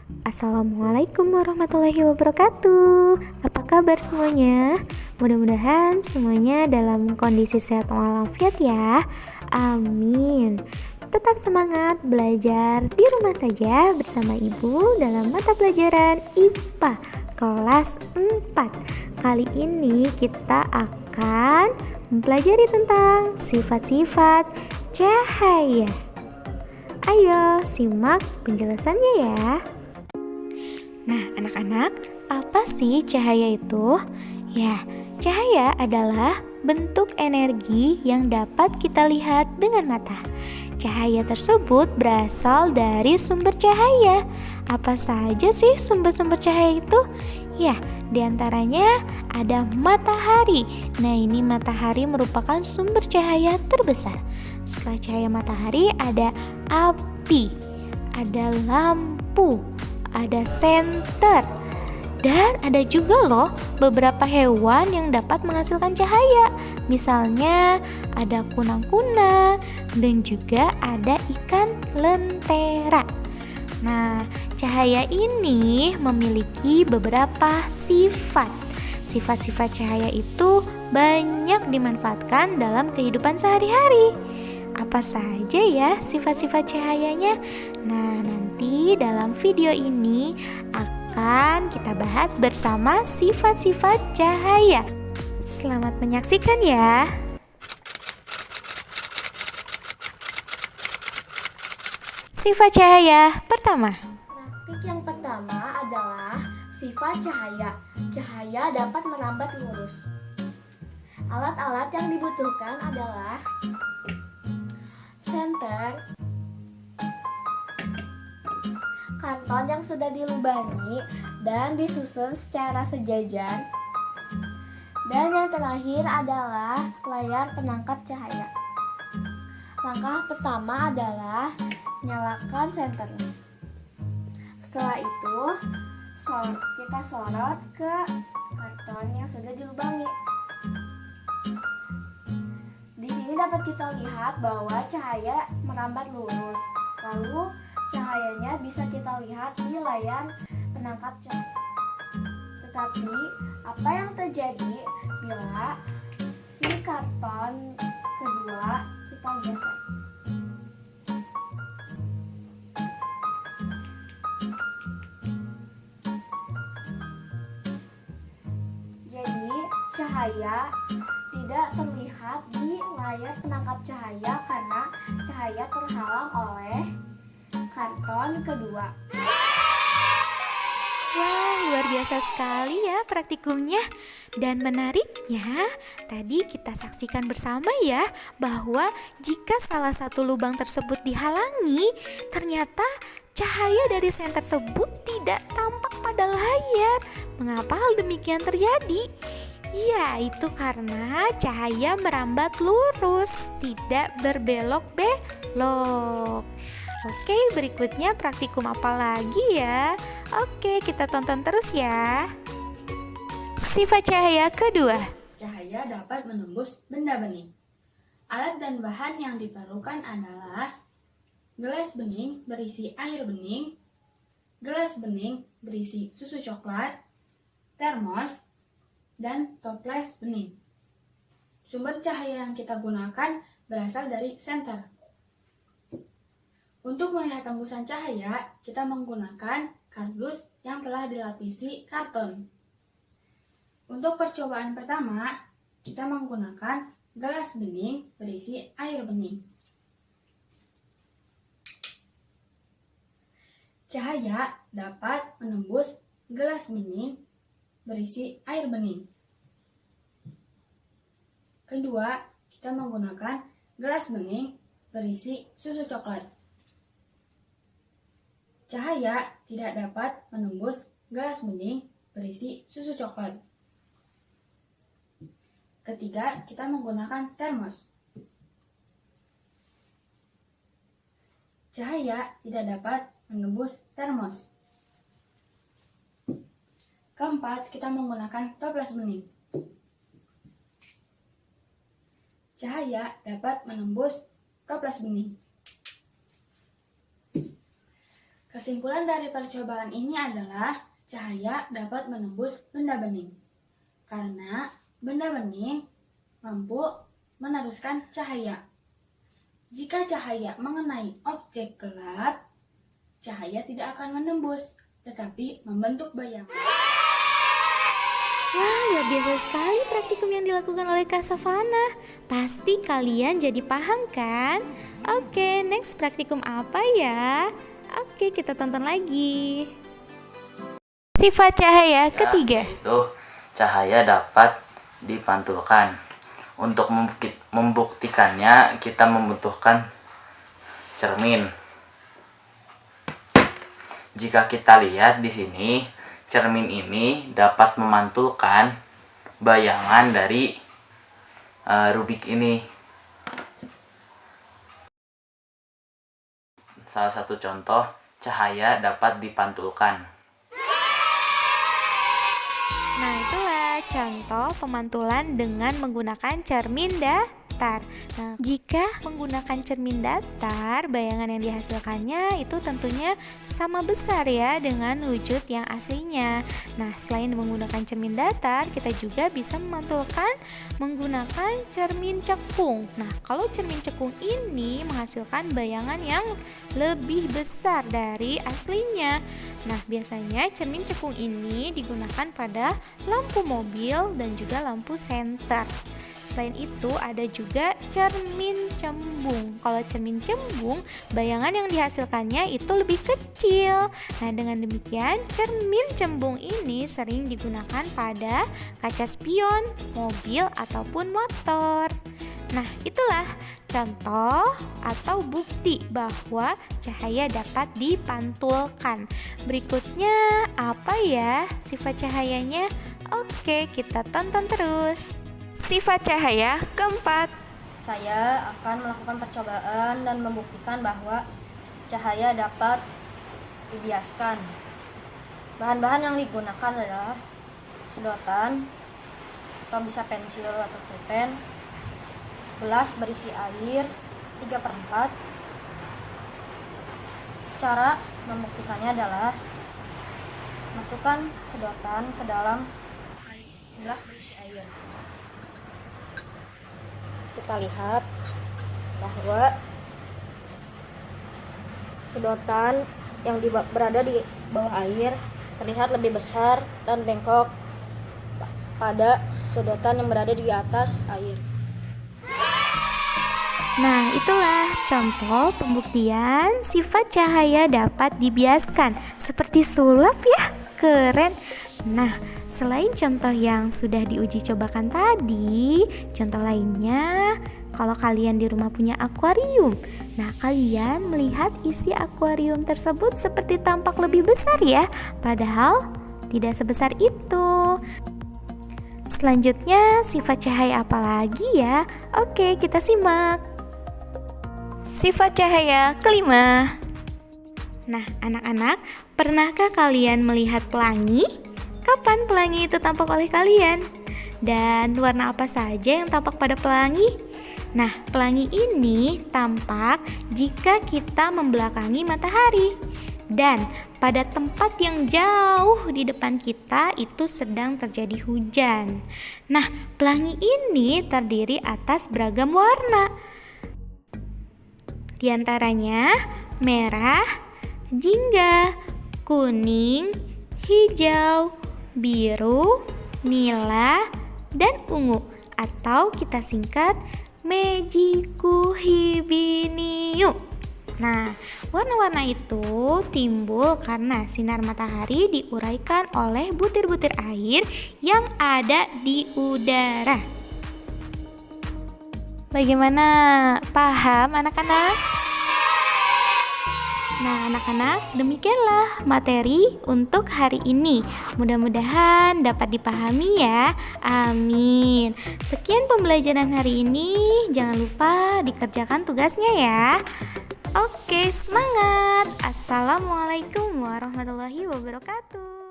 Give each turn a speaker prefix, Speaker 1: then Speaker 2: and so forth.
Speaker 1: Assalamualaikum warahmatullahi wabarakatuh. Apa kabar semuanya? Mudah-mudahan semuanya dalam kondisi sehat walafiat ya. Amin. Tetap semangat belajar di rumah saja bersama Ibu dalam mata pelajaran IPA kelas 4. Kali ini kita akan mempelajari tentang sifat-sifat cahaya. Ayo simak penjelasannya ya. Nah, anak-anak, apa sih cahaya itu? Ya, cahaya adalah bentuk energi yang dapat kita lihat dengan mata. Cahaya tersebut berasal dari sumber cahaya. Apa saja sih sumber-sumber cahaya itu? Ya, diantaranya ada matahari. Nah, ini matahari merupakan sumber cahaya terbesar. Setelah cahaya matahari ada api, ada lampu, ada senter, dan ada juga loh beberapa hewan yang dapat menghasilkan cahaya. Misalnya ada kunang-kunang dan juga ada ikan lentera. Nah, cahaya ini memiliki beberapa sifat. Sifat-sifat cahaya itu banyak dimanfaatkan dalam kehidupan sehari-hari. Apa saja ya sifat-sifat cahayanya? Nah, nanti dalam video ini akan kita bahas bersama sifat-sifat cahaya. Selamat menyaksikan ya. Sifat cahaya pertama.
Speaker 2: Praktik yang pertama adalah sifat cahaya. Cahaya dapat merambat lurus. Alat-alat yang dibutuhkan adalah senter, karton yang sudah dilubangi dan disusun secara sejajar, dan yang terakhir adalah layar penangkap cahaya. Langkah pertama adalah nyalakan senternya. Setelah itu kita sorot ke karton yang sudah dilubangi. Di sini dapat kita lihat bahwa cahaya merambat lurus. Lalu cahayanya bisa kita lihat di layar penangkap cahaya. Tetapi apa yang terjadi bila si karton kedua kita geser? Jadi cahaya tidak terlihat di layar penangkap cahaya karena cahaya terhalang oleh karton kedua.
Speaker 1: Wah, luar biasa sekali ya praktikumnya. Dan menariknya, tadi kita saksikan bersama ya bahwa jika salah satu lubang tersebut dihalangi, ternyata cahaya dari senter tersebut tidak tampak pada layar. Mengapa hal demikian terjadi? Ya, itu karena cahaya merambat lurus, tidak berbelok-belok. Oke, berikutnya praktikum apa lagi ya? Oke, kita tonton terus ya. Sifat cahaya kedua.
Speaker 3: Cahaya dapat menembus benda bening. Alat dan bahan yang diperlukan adalah gelas bening berisi air bening, gelas bening berisi susu coklat, termos, dan toples bening. Sumber cahaya yang kita gunakan berasal dari senter. Untuk melihat tembusan cahaya, kita menggunakan kardus yang telah dilapisi karton. Untuk percobaan pertama, kita menggunakan gelas bening berisi air bening. Cahaya dapat menembus gelas bening berisi air bening. Kedua, kita menggunakan gelas bening berisi susu coklat. Cahaya tidak dapat menembus gelas bening berisi susu coklat. Ketiga, kita menggunakan termos. Cahaya tidak dapat menembus termos. Keempat, kita menggunakan toples bening. Cahaya dapat menembus toples bening. Kesimpulan dari percobaan ini adalah cahaya dapat menembus benda bening. Karena benda bening mampu meneruskan cahaya. Jika cahaya mengenai objek gelap, cahaya tidak akan menembus, tetapi membentuk bayangan.
Speaker 1: Wah, luar biasa sekali praktikum yang dilakukan oleh Kak Savana. Pasti kalian jadi paham kan? Oke, next praktikum apa ya? Oke, kita tonton lagi. Sifat cahaya ketiga.
Speaker 4: Yaitu cahaya dapat dipantulkan. Untuk membuktikannya, kita membutuhkan cermin. Jika kita lihat di sini, cermin ini dapat memantulkan bayangan dari Rubik ini. Salah satu contoh cahaya dapat dipantulkan.
Speaker 1: Nah, itulah contoh pemantulan dengan menggunakan cermin datar. Nah, jika menggunakan cermin datar, bayangan yang dihasilkannya itu tentunya sama besar ya dengan wujud yang aslinya. Nah, selain menggunakan cermin datar, kita juga bisa memantulkan menggunakan cermin cekung. Nah, kalau cermin cekung ini menghasilkan bayangan yang lebih besar dari aslinya. Nah, biasanya cermin cekung ini digunakan pada lampu mobil dan juga lampu senter. Selain itu ada juga cermin cembung. Kalau cermin cembung, bayangan yang dihasilkannya itu lebih kecil. Nah, dengan demikian cermin cembung ini sering digunakan pada kaca spion, mobil ataupun motor. Nah, itulah contoh atau bukti bahwa cahaya dapat dipantulkan. Berikutnya apa ya sifat cahayanya? Oke, kita tonton terus. Sifat cahaya keempat.
Speaker 5: Saya akan melakukan percobaan dan membuktikan bahwa cahaya dapat dibiaskan. Bahan-bahan yang digunakan adalah sedotan atau bisa pensil atau pulpen, gelas berisi air 3/4. Cara membuktikannya adalah masukkan sedotan ke dalam gelas berisi air. Kita lihat bahwa sedotan yang berada di bawah air terlihat lebih besar dan bengkok pada sedotan yang berada di atas air.
Speaker 1: Nah, itulah contoh pembuktian sifat cahaya dapat dibiaskan. Seperti sulap ya, keren. Nah, selain contoh yang sudah diuji cobakan tadi, contoh lainnya, kalau kalian di rumah punya akuarium, nah kalian melihat isi akuarium tersebut seperti tampak lebih besar ya, padahal tidak sebesar itu. Selanjutnya, sifat cahaya apa lagi ya? Oke, kita simak. Sifat cahaya kelima. Nah, anak-anak, pernahkah kalian melihat pelangi? Kapan pelangi itu tampak oleh kalian? Dan warna apa saja yang tampak pada pelangi? Nah, pelangi ini tampak jika kita membelakangi matahari. Dan pada tempat yang jauh di depan kita itu sedang terjadi hujan. Nah, pelangi ini terdiri atas beragam warna. Di antaranya merah, jingga, kuning, hijau, biru, nila, dan ungu atau kita singkat Mejikuhibiniu. Nah, warna-warna itu timbul karena sinar matahari diuraikan oleh butir-butir air yang ada di udara. Bagaimana? Paham anak-anak? Nah, anak-anak, demikianlah materi untuk hari ini. Mudah-mudahan dapat dipahami ya. Amin. Sekian pembelajaran hari ini. Jangan lupa dikerjakan tugasnya ya. Oke, semangat. Assalamualaikum warahmatullahi wabarakatuh.